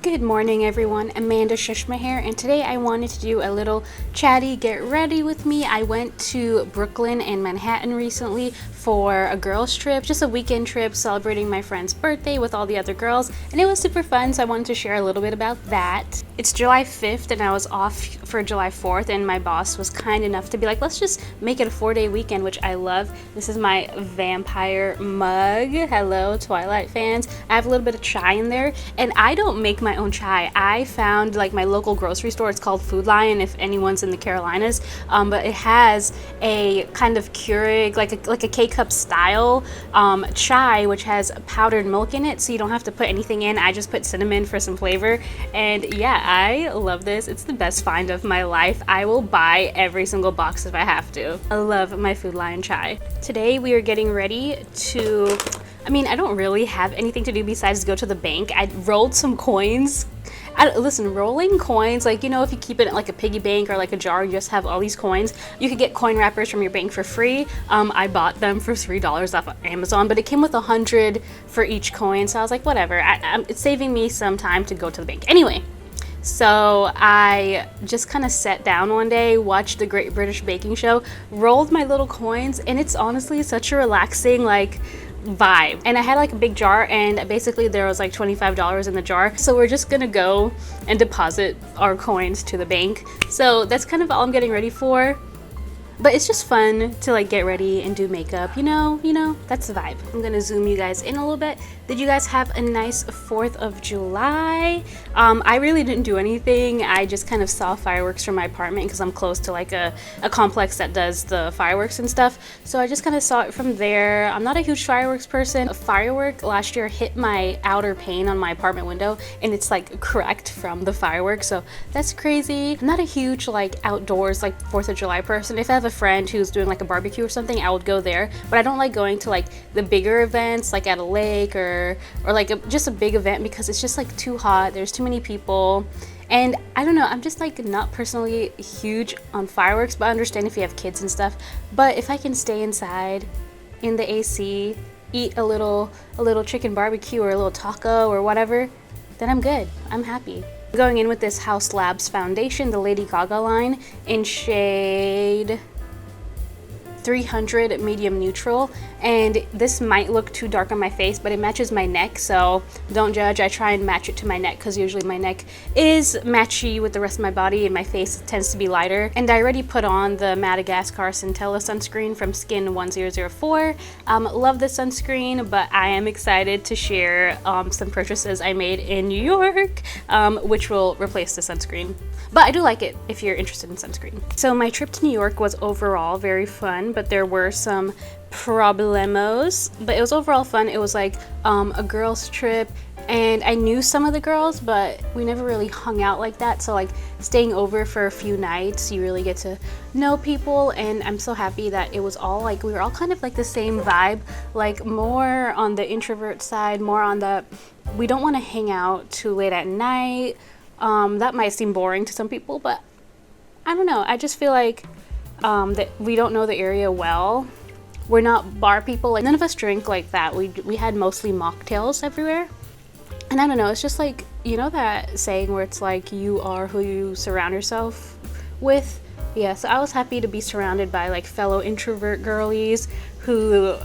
Good morning everyone, AmandaSushma here, and today I wanted to do a little chatty get ready with me. I went to Brooklyn and Manhattan recently for a girls trip, just a weekend trip celebrating my friend's birthday with all the other girls, and it was super fun, so I wanted to share a little bit about that. It's July 5th and I was off for July 4th, and my boss was kind enough to be like, let's just make it a 4-day weekend, which I love. This is my vampire mug. Hello Twilight fans. I have a little bit of chai in there, and I don't make my own chai. I found like my local grocery store, it's called Food Lion if anyone's in the Carolinas, but it has a kind of Keurig, like a K-cup style chai, which has powdered milk in it, so you don't have to put anything in. I just put cinnamon for some flavor, and yeah, I love this. It's the best find of my life. I will buy every single box if I have to. I love my Food Lion chai. Today we are getting ready to, I don't really have anything to do besides go to the bank. I rolled some coins. Listen, rolling coins, like, you know, if you keep it like a piggy bank or like a jar, you just have all these coins. You could get coin wrappers from your bank for free. I bought them for $3 off of Amazon, but it came with 100 for each coin. So I was like, whatever. It's saving me some time to go to the bank. Anyway, so I just kind of sat down one day, watched the Great British Baking Show, rolled my little coins, and it's honestly such a relaxing, like, vibe. And I had like a big jar, and basically there was like $25 in the jar, so we're just gonna go and deposit our coins to the bank. So that's kind of all I'm getting ready for, but it's just fun to like get ready and do makeup, you know, that's the vibe. I'm gonna zoom you guys in a little bit. Did you guys have a nice 4th of July? I really didn't do anything. I just kind of saw fireworks from my apartment because I'm close to like a complex that does the fireworks and stuff. So I just kind of saw it from there. I'm not a huge fireworks person. A firework last year hit my outer pane on my apartment window, and it's like cracked from the fireworks. So that's crazy. I'm not a huge like outdoors like 4th of July person. If I have a friend who's doing like a barbecue or something, I would go there, but I don't like going to like the bigger events like at a lake or like just a big event, because it's just like too hot, there's too many people, and I don't know, I'm just like not personally huge on fireworks, but I understand if you have kids and stuff. But if I can stay inside in the AC, eat a little chicken barbecue or a little taco or whatever, then I'm good, I'm happy. Going in with this House Labs foundation, the Lady Gaga line, in shade 300 medium neutral, and this might look too dark on my face, but it matches my neck, so don't judge. I try and match it to my neck because usually my neck is matchy with the rest of my body and my face tends to be lighter. And I already put on the Madagascar Centella sunscreen from Skin 1004. Love this sunscreen, but I am excited to share some purchases I made in New York, which will replace the sunscreen. But I do like it if you're interested in sunscreen. So my trip to New York was overall very fun, but there were some problemos, but it was overall fun. It was like a girls trip, and I knew some of the girls, but we never really hung out like that. So like staying over for a few nights, you really get to know people, and I'm so happy that it was all like, we were all kind of like the same vibe, like more on the introvert side, more on the, we don't want to hang out too late at night. That might seem boring to some people, but I don't know. I just feel like that we don't know the area well. We're not bar people. Like, none of us drink like that. We had mostly mocktails everywhere. And I don't know, it's just like, you know that saying where it's like, you are who you surround yourself with? Yeah, so I was happy to be surrounded by like fellow introvert girlies who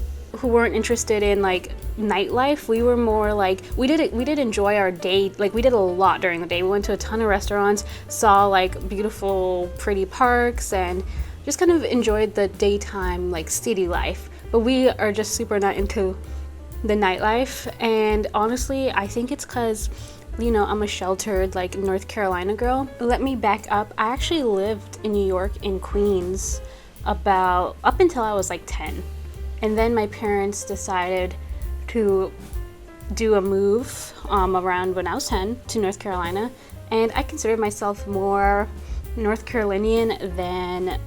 weren't interested in like nightlife. We were more like, we did enjoy our day. Like, we did a lot during the day. We went to a ton of restaurants, saw like beautiful pretty parks, and just kind of enjoyed the daytime like city life. But we are just super not into the nightlife, and honestly I think it's because, you know, I'm a sheltered like North Carolina girl. Let me back up. I actually lived in New York in Queens up until I was like 10. And then my parents decided to do a move around when I was 10 to North Carolina, and I consider myself more North Carolinian than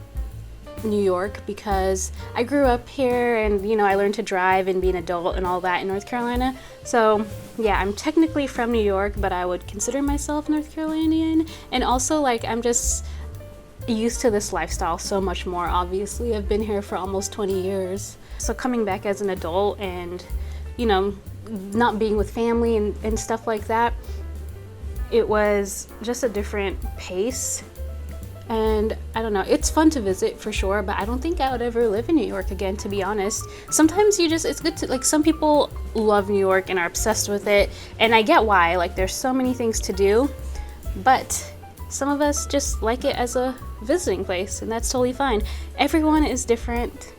New York because I grew up here, and you know, I learned to drive and be an adult and all that in North Carolina. So yeah, I'm technically from New York, but I would consider myself North Carolinian. And also like, I'm just used to this lifestyle so much more. Obviously, I've been here for almost 20 years. So coming back as an adult and, you know, not being with family and stuff like that, It was just a different pace. And I don't know, it's fun to visit for sure, but I don't think I would ever live in New York again, to be honest. Sometimes it's good to, like, some people love New York and are obsessed with it, and I get why, like, there's so many things to do, but some of us just like it as a visiting place, and that's totally fine. Everyone is different.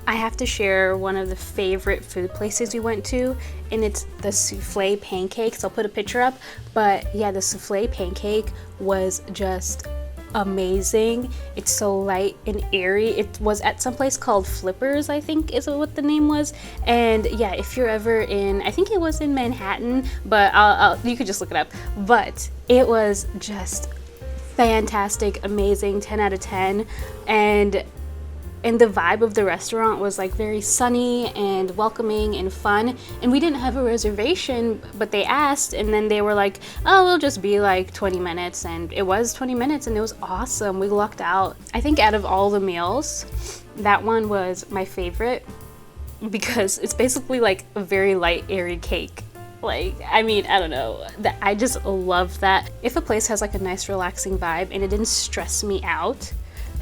I have to share one of the favorite food places we went to, and it's the souffle pancakes. I'll put a picture up, but yeah, the souffle pancake was just amazing. It's so light and airy. It was at some place called Flippers, I think is what the name was. And yeah, if you're ever in, I think it was in Manhattan, but you could just look it up. But it was just fantastic, amazing, 10 out of 10. And the vibe of the restaurant was like very sunny and welcoming and fun. And we didn't have a reservation, but they asked, and then they were like, oh, it'll just be like 20 minutes. And it was 20 minutes, and it was awesome. We lucked out. I think out of all the meals, that one was my favorite because it's basically like a very light, airy cake. Like, I mean, I don't know. I just love that. If a place has like a nice, relaxing vibe and it didn't stress me out,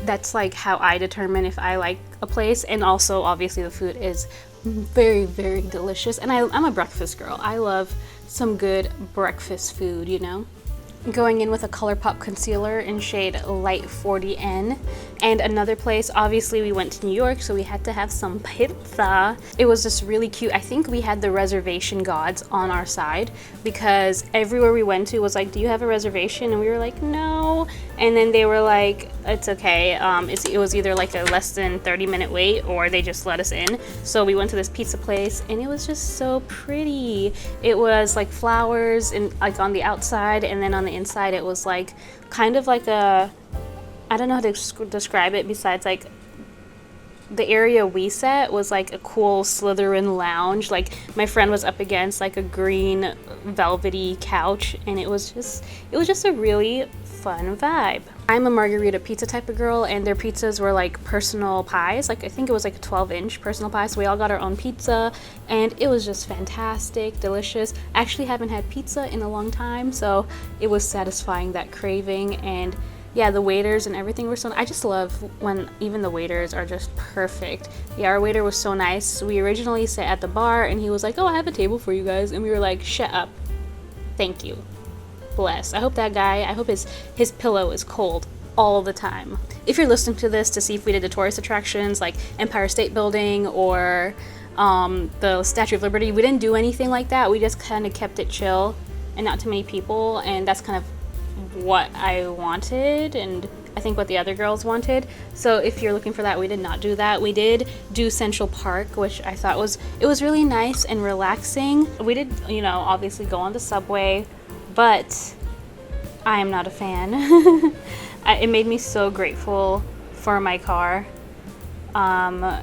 that's like how I determine if I like a place. And also obviously the food is very, very delicious, and I'm a breakfast girl. I love some good breakfast food, you know. Going in with a ColourPop concealer in shade Light 40N. And another place, obviously we went to New York, so we had to have some pizza. It was just really cute. I think we had the reservation gods on our side because everywhere we went to was like, do you have a reservation? And we were like, no. And then they were like, it's okay. It was either like a less than 30-minute wait or they just let us in. So we went to this pizza place and it was just so pretty. It was like flowers and like on the outside, and then on the inside it was like kind of like a, I don't know how to describe it besides like the area we sat was like a cool Slytherin lounge. Like my friend was up against like a green velvety couch, and it was just a really fun vibe. I'm a margarita pizza type of girl, and their pizzas were like personal pies. Like I think it was like a 12-inch personal pie, so we all got our own pizza, and it was just fantastic, delicious. I actually haven't had pizza in a long time, so it was satisfying that craving. And yeah, the waiters and everything were so, I just love when even the waiters are just perfect. Yeah, our waiter was so nice. We originally sat at the bar and he was like, oh, I have a table for you guys, and we were like, shut up, thank you, bless. I hope his pillow is cold all the time. If you're listening to this to see if we did the tourist attractions like Empire State Building or the Statue of Liberty, we didn't do anything like that. We just kind of kept it chill and not too many people, and that's kind of what I wanted, and I think what the other girls wanted. So if you're looking for that, we did not do that. We did do Central Park, which I thought was really nice and relaxing. We did, you know, obviously go on the subway, but I am not a fan. It made me so grateful for my car. And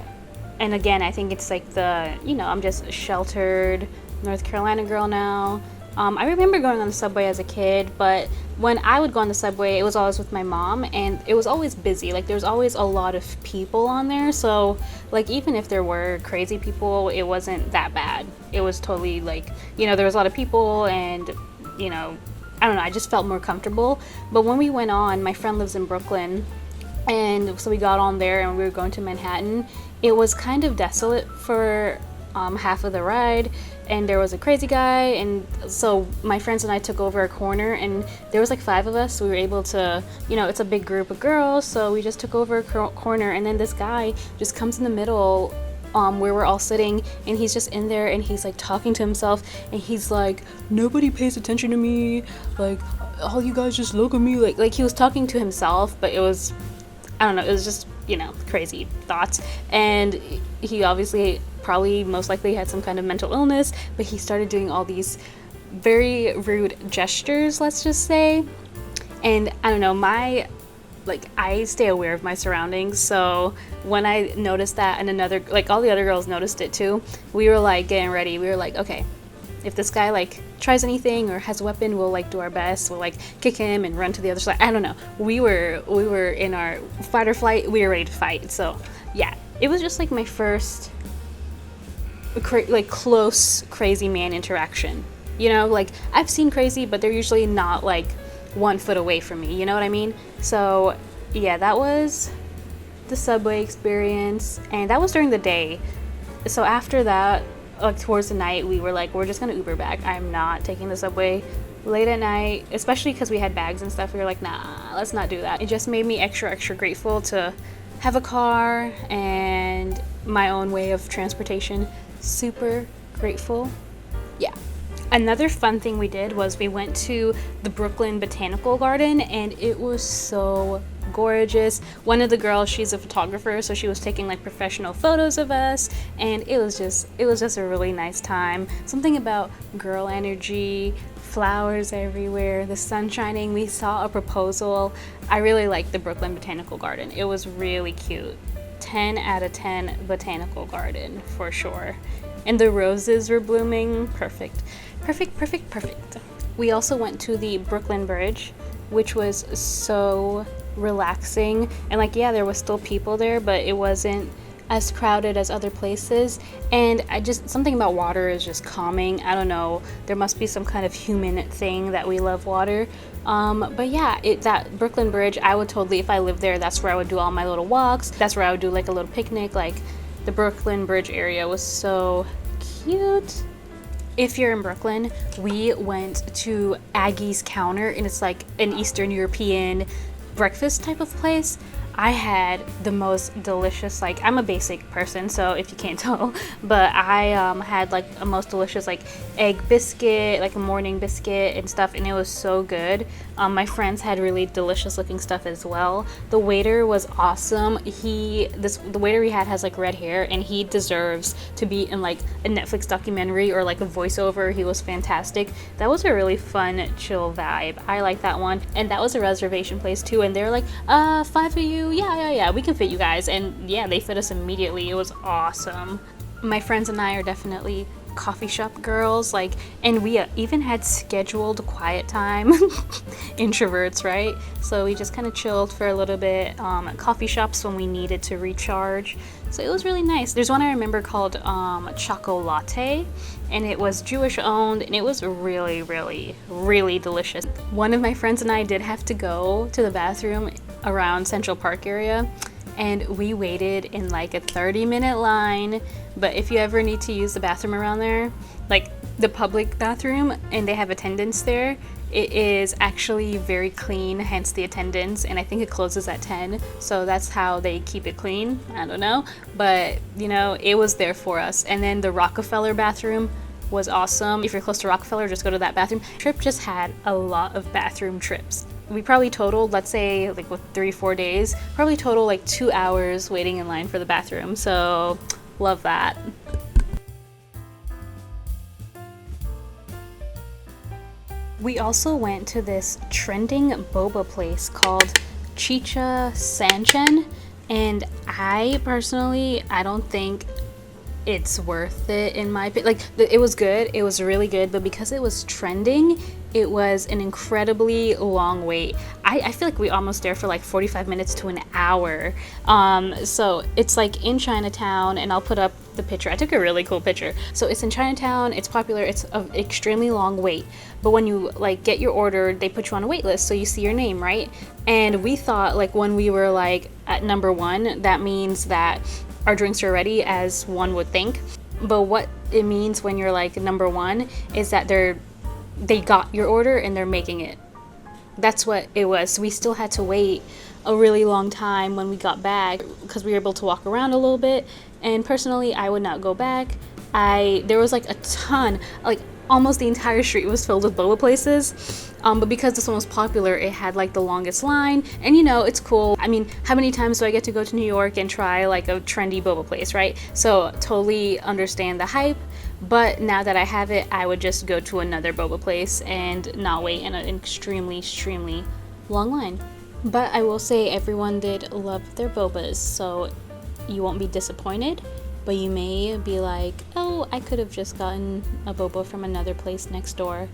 again, I think it's like I'm just a sheltered North Carolina girl now. I remember going on the subway as a kid, but when I would go on the subway, it was always with my mom, and it was always busy. Like there was always a lot of people on there, so like even if there were crazy people, it wasn't that bad. It was totally like, there was a lot of people, and I don't know, I just felt more comfortable. But when we went on, my friend lives in Brooklyn, and so we got on there and we were going to Manhattan. It was kind of desolate for half of the ride, and there was a crazy guy, and so my friends and I took over a corner, and there was like 5 of us, so we were able to, it's a big group of girls, so we just took over a corner, and then this guy just comes in the middle where we're all sitting, and he's just in there, and he's like talking to himself, and he's like, nobody pays attention to me, like all you guys just look at me, like he was talking to himself, but it was, I don't know, it was just, crazy thoughts. And he obviously probably most likely had some kind of mental illness, but he started doing all these very rude gestures, let's just say. And I don't know, I stay aware of my surroundings, so when I noticed that, and all the other girls noticed it too, we were like getting ready. We were like, okay, if this guy like tries anything or has a weapon, we'll like do our best. We'll like kick him and run to the other side. I don't know. We were in our fight or flight. We were ready to fight. So yeah, it was just like my first close crazy man interaction. You know, like I've seen crazy, but they're usually not like 1 foot away from me, you know what I mean? So yeah, that was the subway experience, and that was during the day. So after that, like towards the night, we were like, we're just gonna Uber back. I'm not taking the subway late at night, especially because we had bags and stuff. We were like, nah, let's not do that. It just made me extra grateful to have a car and my own way of transportation. Super grateful. Yeah. Another fun thing we did was we went to the Brooklyn Botanical Garden, and it was so gorgeous. One of the girls, she's a photographer, so she was taking like professional photos of us, and it was just a really nice time. Something about girl energy, flowers everywhere, the sun shining. We saw a proposal. I really liked the Brooklyn Botanical Garden. It was really cute. 10 out of 10 botanical garden for sure. And the roses were blooming. Perfect. We also went to the Brooklyn Bridge, which was so relaxing. And like, yeah, there was still people there, but it wasn't as crowded as other places. And something about water is just calming. I don't know, there must be some kind of human thing that we love water. But yeah, that Brooklyn Bridge, I would totally, if I lived there, that's where I would do all my little walks. That's where I would do like a little picnic. Like the Brooklyn Bridge area was so cute. If you're in Brooklyn, we went to Aggie's Counter, and it's like an Eastern European breakfast type of place. I had the most delicious, like, I'm a basic person, so if you can't tell, but I had like a most delicious like egg biscuit, like a morning biscuit and stuff, and it was so good. My friends had really delicious looking stuff as well. The waiter was awesome. The waiter we had has like red hair, and he deserves to be in like a Netflix documentary or like a voiceover. He was fantastic. That was a really fun, chill vibe. I like that one. And that was a reservation place too, and they're like, 5 of you, yeah, we can fit you guys. And yeah, they fit us immediately. It was awesome. My friends and I are definitely coffee shop girls, like, and we even had scheduled quiet time. Introverts, right? So we just kind of chilled for a little bit at coffee shops when we needed to recharge. So it was really nice. There's one I remember called Choco Latte, and it was Jewish owned, and it was really delicious. One of my friends and I did have to go to the bathroom around Central Park area, and we waited in like a 30-minute line. But if you ever need to use the bathroom around there, like the public bathroom, and they have attendants there, it is actually very clean, hence the attendance, and I think it closes at 10, so that's how they keep it clean. I don't know, but you know, it was there for us. And then the Rockefeller bathroom was awesome. If you're close to Rockefeller, just go to that bathroom. Trip just had a lot of bathroom trips. We probably totaled, let's say like with 3-4 days, probably total like 2 hours waiting in line for the bathroom. So love that. We also went to this trending boba place called Chicha Sanchen, and I personally, I don't think it's worth it in my opinion. Like, it was good, it was really good, but because it was trending, it was an incredibly long wait. I feel like we almost there for like 45 minutes to an hour. So it's like in Chinatown, and I'll put up the picture. I took a really cool picture. So it's in Chinatown, it's popular, it's an extremely long wait. But when you like get your order, they put you on a wait list, so you see your name, right? And we thought like when we were like at number 1, that means that our drinks are ready, as one would think. But what it means when you're like number 1 is that they got your order and they're making it. That's what it was. So we still had to wait a really long time when we got back, because we were able to walk around a little bit. And personally, I would not go back. There was like a ton, like almost the entire street was filled with boba places. But because this one was popular, it had like the longest line, and you know, it's cool. I mean, how many times do I get to go to New York and try like a trendy boba place, right? So totally understand the hype, but now that I have it, I would just go to another boba place and not wait in an extremely long line. But I will say everyone did love their bobas, so you won't be disappointed. But you may be like, oh, I could have just gotten a boba from another place next door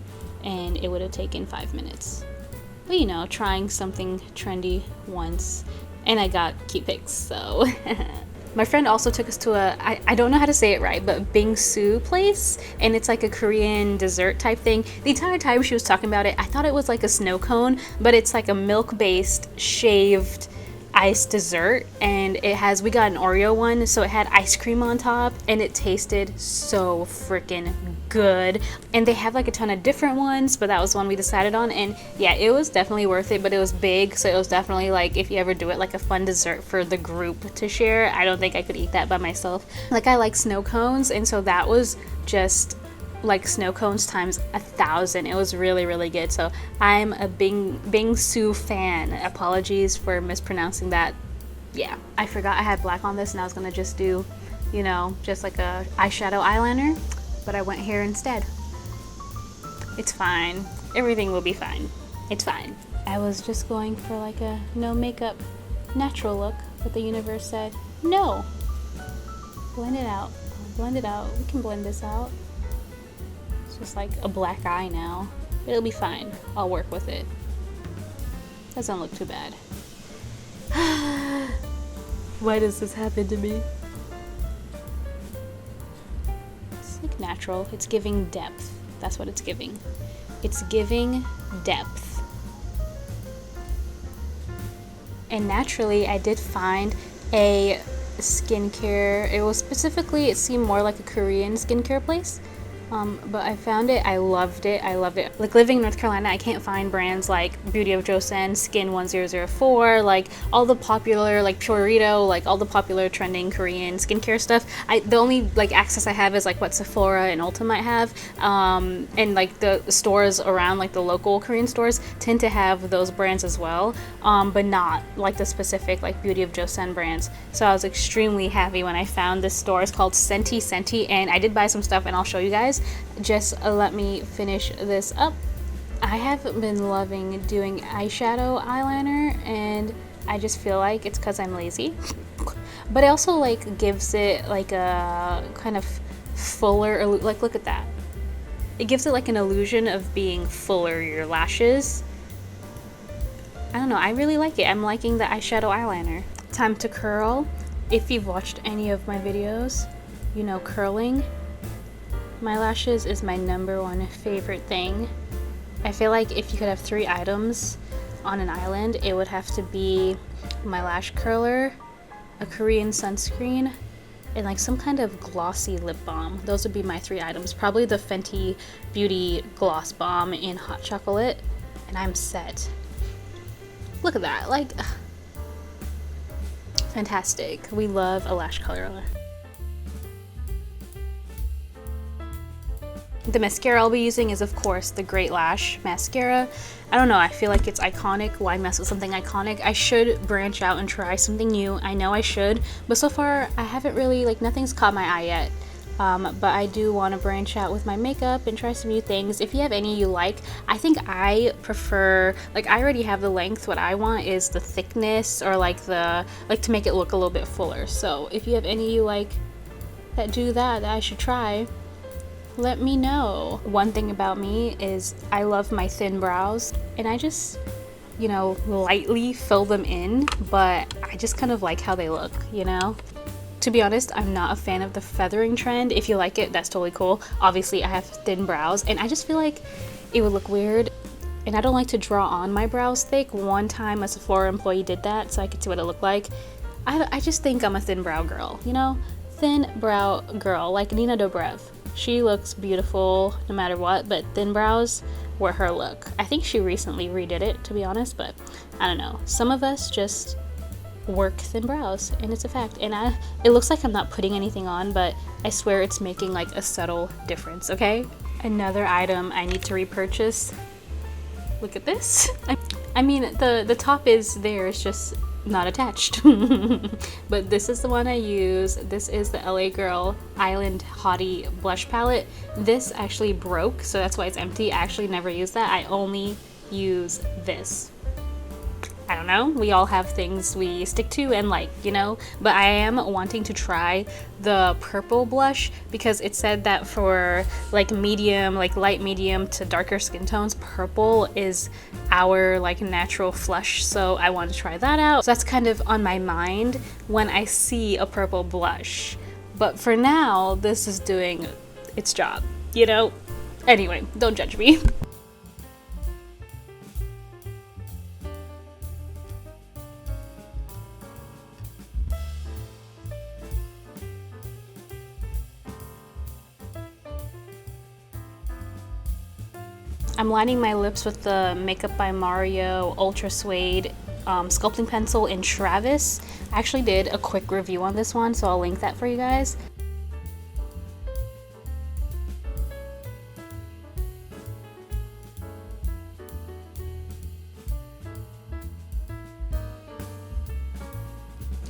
and it would have taken 5 minutes. But you know, trying something trendy once, and I got cute pics, so. My friend also took us to I don't know how to say it right, but bingsu place, and it's like a Korean dessert type thing. The entire time she was talking about it, I thought it was like a snow cone, but it's like a milk-based shaved iced dessert, and we got an Oreo one, so it had ice cream on top, and it tasted so freaking good. And they have like a ton of different ones, but that was one we decided on, and yeah, it was definitely worth it. But it was big, so it was definitely like, if you ever do it, like a fun dessert for the group to share. I don't think I could eat that by myself. Like, I like snow cones, and so that was just like snow cones times 1,000. It was really, really good. So I'm a bingsu fan. Apologies for mispronouncing that. Yeah, I forgot I had black on this, and I was gonna just do, you know, just like a eyeshadow eyeliner, but I went here instead. It's fine. Everything will be fine. It's fine. I was just going for like a no makeup natural look, but the universe said no. Blend it out. Blend it out. We can blend this out. Just like a black eye now. It'll be fine. I'll work with it. Doesn't look too bad. Why does this happen to me? It's like natural. It's giving depth. That's what it's giving. It's giving depth. And naturally, I did find a skincare. It seemed more like a Korean skincare place. But I found it, I loved it. Like, living in North Carolina, I can't find brands like Beauty of Joseon, Skin 1004, like all the popular, like Purito, like all the popular trending Korean skincare stuff. The only like access I have is like what Sephora and Ulta might have, and like the stores around, like the local Korean stores tend to have those brands as well, but not like the specific like Beauty of Joseon brands. So I was extremely happy when I found this store. It's called Senti, and I did buy some stuff, and I'll show you guys. Just let me finish this up. I have been loving doing eyeshadow eyeliner, and I just feel like it's because I'm lazy, but it also like gives it like a kind of fuller, like, look at that. It gives it like an illusion of being fuller, your lashes. I don't know, I really like it. I'm liking the eyeshadow eyeliner. Time to curl. If you've watched any of my videos, you know curling my lashes is my #1 favorite thing. I feel like if you could have 3 items on an island, it would have to be my lash curler, a Korean sunscreen, and like some kind of glossy lip balm. Those would be my 3 items. Probably the Fenty Beauty Gloss Balm in hot chocolate, and I'm set. Look at that, like, fantastic. We love a lash curler. The mascara I'll be using is, of course, the Great Lash mascara. I don't know, I feel like it's iconic. Why mess with something iconic? I should branch out and try something new. I know I should, but so far I haven't really, like, nothing's caught my eye yet. But I do want to branch out with my makeup and try some new things. If you have any you like, I think I prefer, like, I already have the length. What I want is the thickness, or like to make it look a little bit fuller. So if you have any you like that do that I should try, let me know. One thing about me is I love my thin brows, and I just, you know, lightly fill them in, but I just kind of like how they look, you know? To be honest, I'm not a fan of the feathering trend. If you like it, that's totally cool. Obviously, I have thin brows, and I just feel like it would look weird, and I don't like to draw on my brows thick. One time a Sephora employee did that so I could see what it looked like. I just think I'm a thin brow girl, you know? Thin brow girl, like Nina Dobrev. She looks beautiful no matter what, but thin brows were her look. I think she recently redid it, to be honest, but I don't know. Some of us just work thin brows, and it's a fact. And it looks like I'm not putting anything on, but I swear it's making like a subtle difference, okay? Another item I need to repurchase. Look at this. I mean, the top is there, it's just not attached. But this is the one I use. This is the LA Girl Island Hottie blush palette. This actually broke, so that's why it's empty. I actually never use that. I only use this. I don't know, we all have things we stick to and like, you know, but I am wanting to try the purple blush because it said that for like medium, like light medium to darker skin tones, purple is our like natural flush, so I want to try that out. So that's kind of on my mind when I see a purple blush, but for now this is doing its job, you know. Anyway, don't judge me. I'm lining my lips with the Makeup by Mario Ultra Suede sculpting pencil in Travis. I actually did a quick review on this one, so I'll link that for you guys.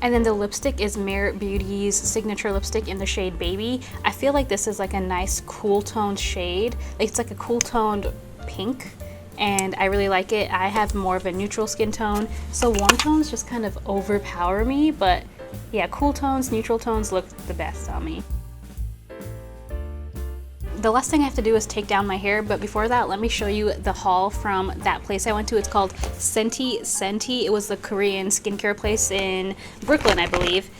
And then the lipstick is Merit Beauty's signature lipstick in the shade Baby. I feel like this is like a nice cool toned shade. It's like a cool toned pink, and I really like it. I have more of a neutral skin tone, so warm tones just kind of overpower me, but yeah, cool tones, neutral tones look the best on me. The last thing I have to do is take down my hair, but before that, let me show you the haul from that place I went to. It's called Senti Senti. It was the Korean skincare place in Brooklyn, I believe.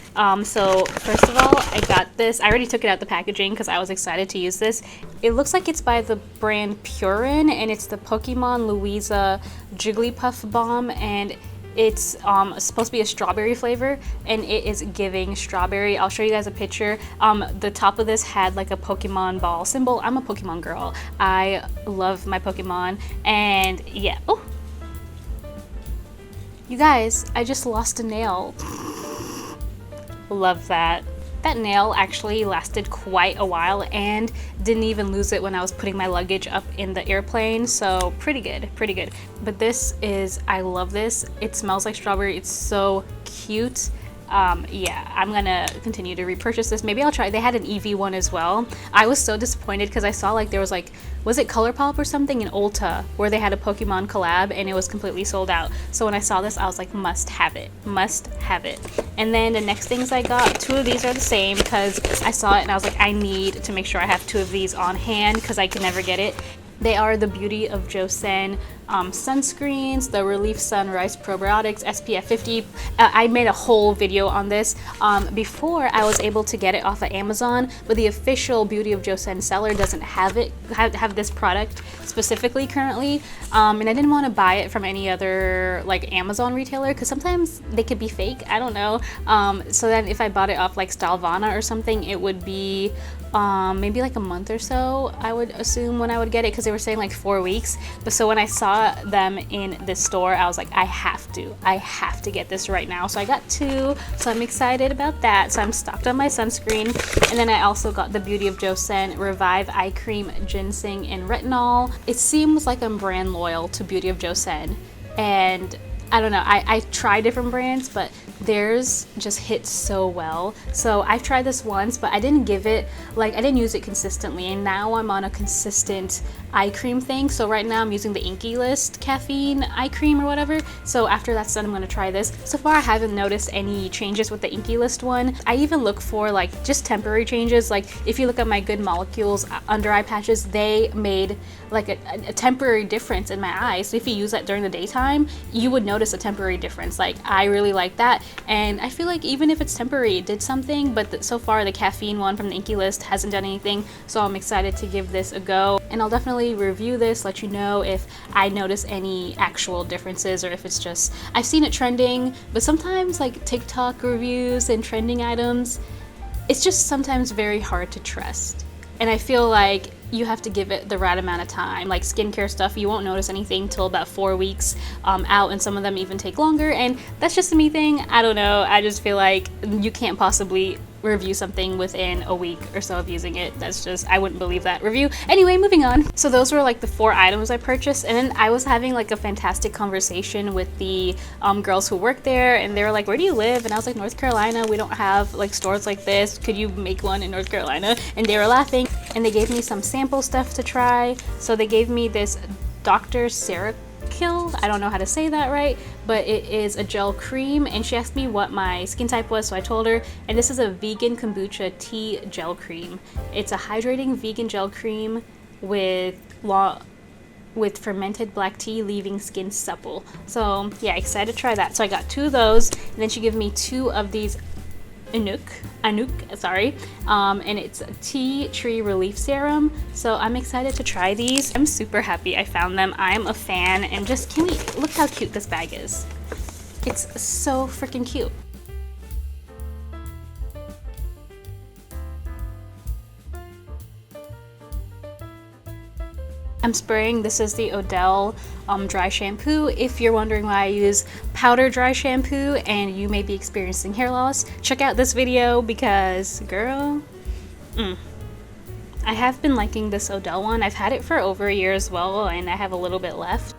So first of all, I got this. I already took it out the packaging because I was excited to use this. It looks like it's by the brand Purin, and it's the Pokemon Louisa Jigglypuff Balm, and it's supposed to be a strawberry flavor, and it is giving strawberry. I'll show you guys a picture. The top of this had like a Pokemon ball symbol. I'm a Pokemon girl. I love my Pokemon, and yeah. Oh, you guys, I just lost a nail. Love that. That nail actually lasted quite a while and didn't even lose it when I was putting my luggage up in the airplane, so pretty good, pretty good. But this is, I love this. It smells like strawberry. It's so cute. Yeah, I'm gonna continue to repurchase this. Maybe I'll try. They had an EV one as well. I was so disappointed because I saw like there was like, was it ColourPop or something in Ulta where they had a Pokemon collab and it was completely sold out. So when I saw this, I was like, must have it, must have it. And then the next things I got, two of these are the same because I saw it and I was like, I need to make sure I have two of these on hand because I can never get it. They are the Beauty of Joseon sunscreens, the Relief Sunrise Probiotics SPF 50. I made a whole video on this before I was able to get it off of Amazon, but the official Beauty of Joseon seller doesn't have it, have this product specifically currently, and I didn't want to buy it from any other like Amazon retailer because sometimes they could be fake, I don't know. So then if I bought it off like Stylevana or something, it would be maybe like a month or so, I would assume, when I would get it, because they were saying like 4 weeks. But so when I saw them in this store, I was like, I have to get this right now. So I got two, so I'm excited about that. So I'm stocked on my sunscreen, and then I also got the Beauty of Joseon Revive Eye Cream Ginseng and Retinol. It seems like I'm brand loyal to Beauty of Joseon, and I don't know, I try different brands, but theirs just hits so well. So I've tried this once, but I didn't give it, like, I didn't use it consistently, and now I'm on a consistent eye cream thing. So right now I'm using the Inky List caffeine eye cream or whatever. So after that's done, I'm gonna try this. So far I haven't noticed any changes with the Inky List one. I even look for like just temporary changes. Like if you look at my Good Molecules under eye patches, they made like a temporary difference in my eyes. So if you use that during the daytime, you would notice a temporary difference. Like I really like that, and I feel like even if it's temporary, it did something. But so far the caffeine one from the Inky List hasn't done anything, so I'm excited to give this a go, and I'll definitely review this, let you know if I notice any actual differences or if it's just I've seen it trending. But sometimes like TikTok reviews and trending items, it's just sometimes very hard to trust, and I feel like you have to give it the right amount of time. Like skincare stuff, you won't notice anything till about 4 weeks out, and some of them even take longer, and that's just a me thing. I don't know, I just feel like you can't possibly review something within a week or so of using it. That's just, I wouldn't believe that review. Anyway, moving on. So those were like the 4 items I purchased, and then I was having like a fantastic conversation with the girls who work there, and they were like, where do you live? And I was like, North Carolina, we don't have like stores like this, could you make one in North Carolina? And they were laughing, and they gave me some sample stuff to try. So they gave me this Dr. Sarah Kill. I don't know how to say that right, but it is a gel cream, and she asked me what my skin type was, so I told her, and this is a vegan kombucha tea gel cream. It's a hydrating vegan gel cream with fermented black tea, leaving skin supple. So yeah, excited to try that. So I got 2 of those, and then she gave me 2 of these Anuk, sorry, and it's a tea tree relief serum. So I'm excited to try these. I'm super happy I found them. I'm a fan, and just look how cute this bag is. It's so freaking cute. I'm spraying, this is the Odell dry shampoo. If you're wondering why I use powder dry shampoo and you may be experiencing hair loss, check out this video because, girl, I have been liking this Odell one. I've had it for over a year as well, and I have a little bit left.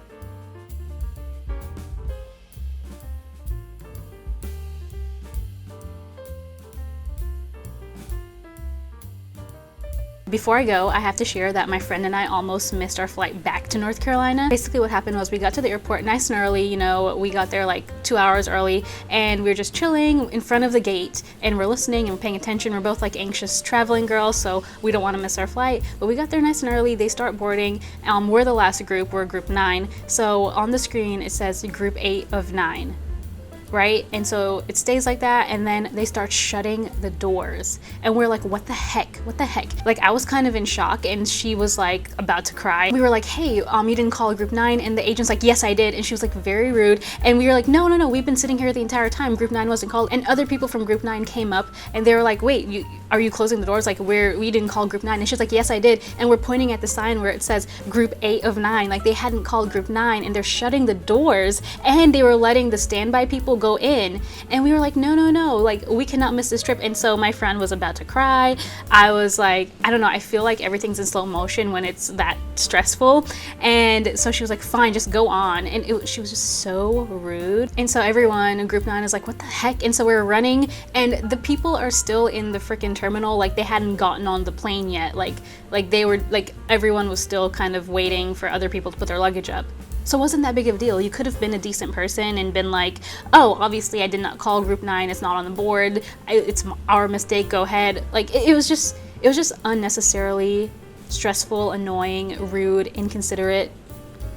Before I go, I have to share that my friend and I almost missed our flight back to North Carolina. Basically what happened was we got to the airport nice and early, you know, we got there like 2 hours early, and we were just chilling in front of the gate, and we're listening and paying attention. We're both like anxious traveling girls, so we don't want to miss our flight. But we got there nice and early, they start boarding. We're the last group, we're group 9. So on the screen it says group 8 of 9. Right? And so it stays like that, and then they start shutting the doors, and we're like, what the heck? Like, I was kind of in shock, and she was like about to cry. We were like, hey, you didn't call group 9, and the agent's like, yes I did, and she was like very rude, and we were like, no, we've been sitting here the entire time, group 9 wasn't called. And other people from group 9 came up, and they were like, wait, are you closing the doors? Like, we didn't call group 9. And she's like, yes I did. And we're pointing at the sign where it says group 8 of 9, like they hadn't called group 9, and they're shutting the doors, and they were letting the standby people go in. And we were like, no, like we cannot miss this trip. And so my friend was about to cry. I was like, I don't know, I feel like everything's in slow motion when it's that stressful. And so she was like, fine, just go on. And she was just so rude. And so everyone in group 9 is like, what the heck? And so we're running, and the people are still in the freaking terminal, like they hadn't gotten on the plane yet. Like they were, like, everyone was still kind of waiting for other people to put their luggage up. So it wasn't that big of a deal. You could have been a decent person and been like, oh, obviously I did not call group 9, it's not on the board, it's our mistake, go ahead. Like, it was just unnecessarily stressful, annoying, rude, inconsiderate.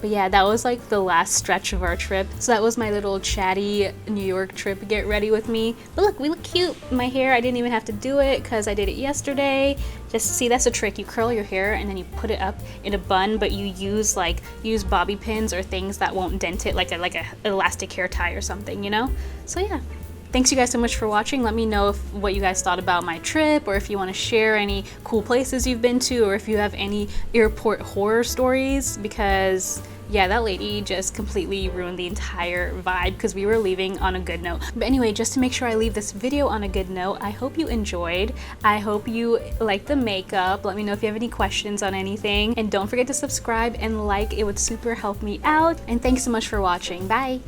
But yeah, that was like the last stretch of our trip. So that was my little chatty New York trip. Get ready with me. But look, we look cute. My hair, I didn't even have to do it because I did it yesterday. Just see, that's a trick. You curl your hair and then you put it up in a bun, but you use bobby pins or things that won't dent it, like a elastic hair tie or something, you know? So yeah. Thanks you guys so much for watching. Let me know what you guys thought about my trip, or if you want to share any cool places you've been to, or if you have any airport horror stories, because yeah, that lady just completely ruined the entire vibe because we were leaving on a good note. But anyway, just to make sure I leave this video on a good note, I hope you enjoyed. I hope you like the makeup. Let me know if you have any questions on anything. And don't forget to subscribe and like, it would super help me out. And thanks so much for watching. Bye!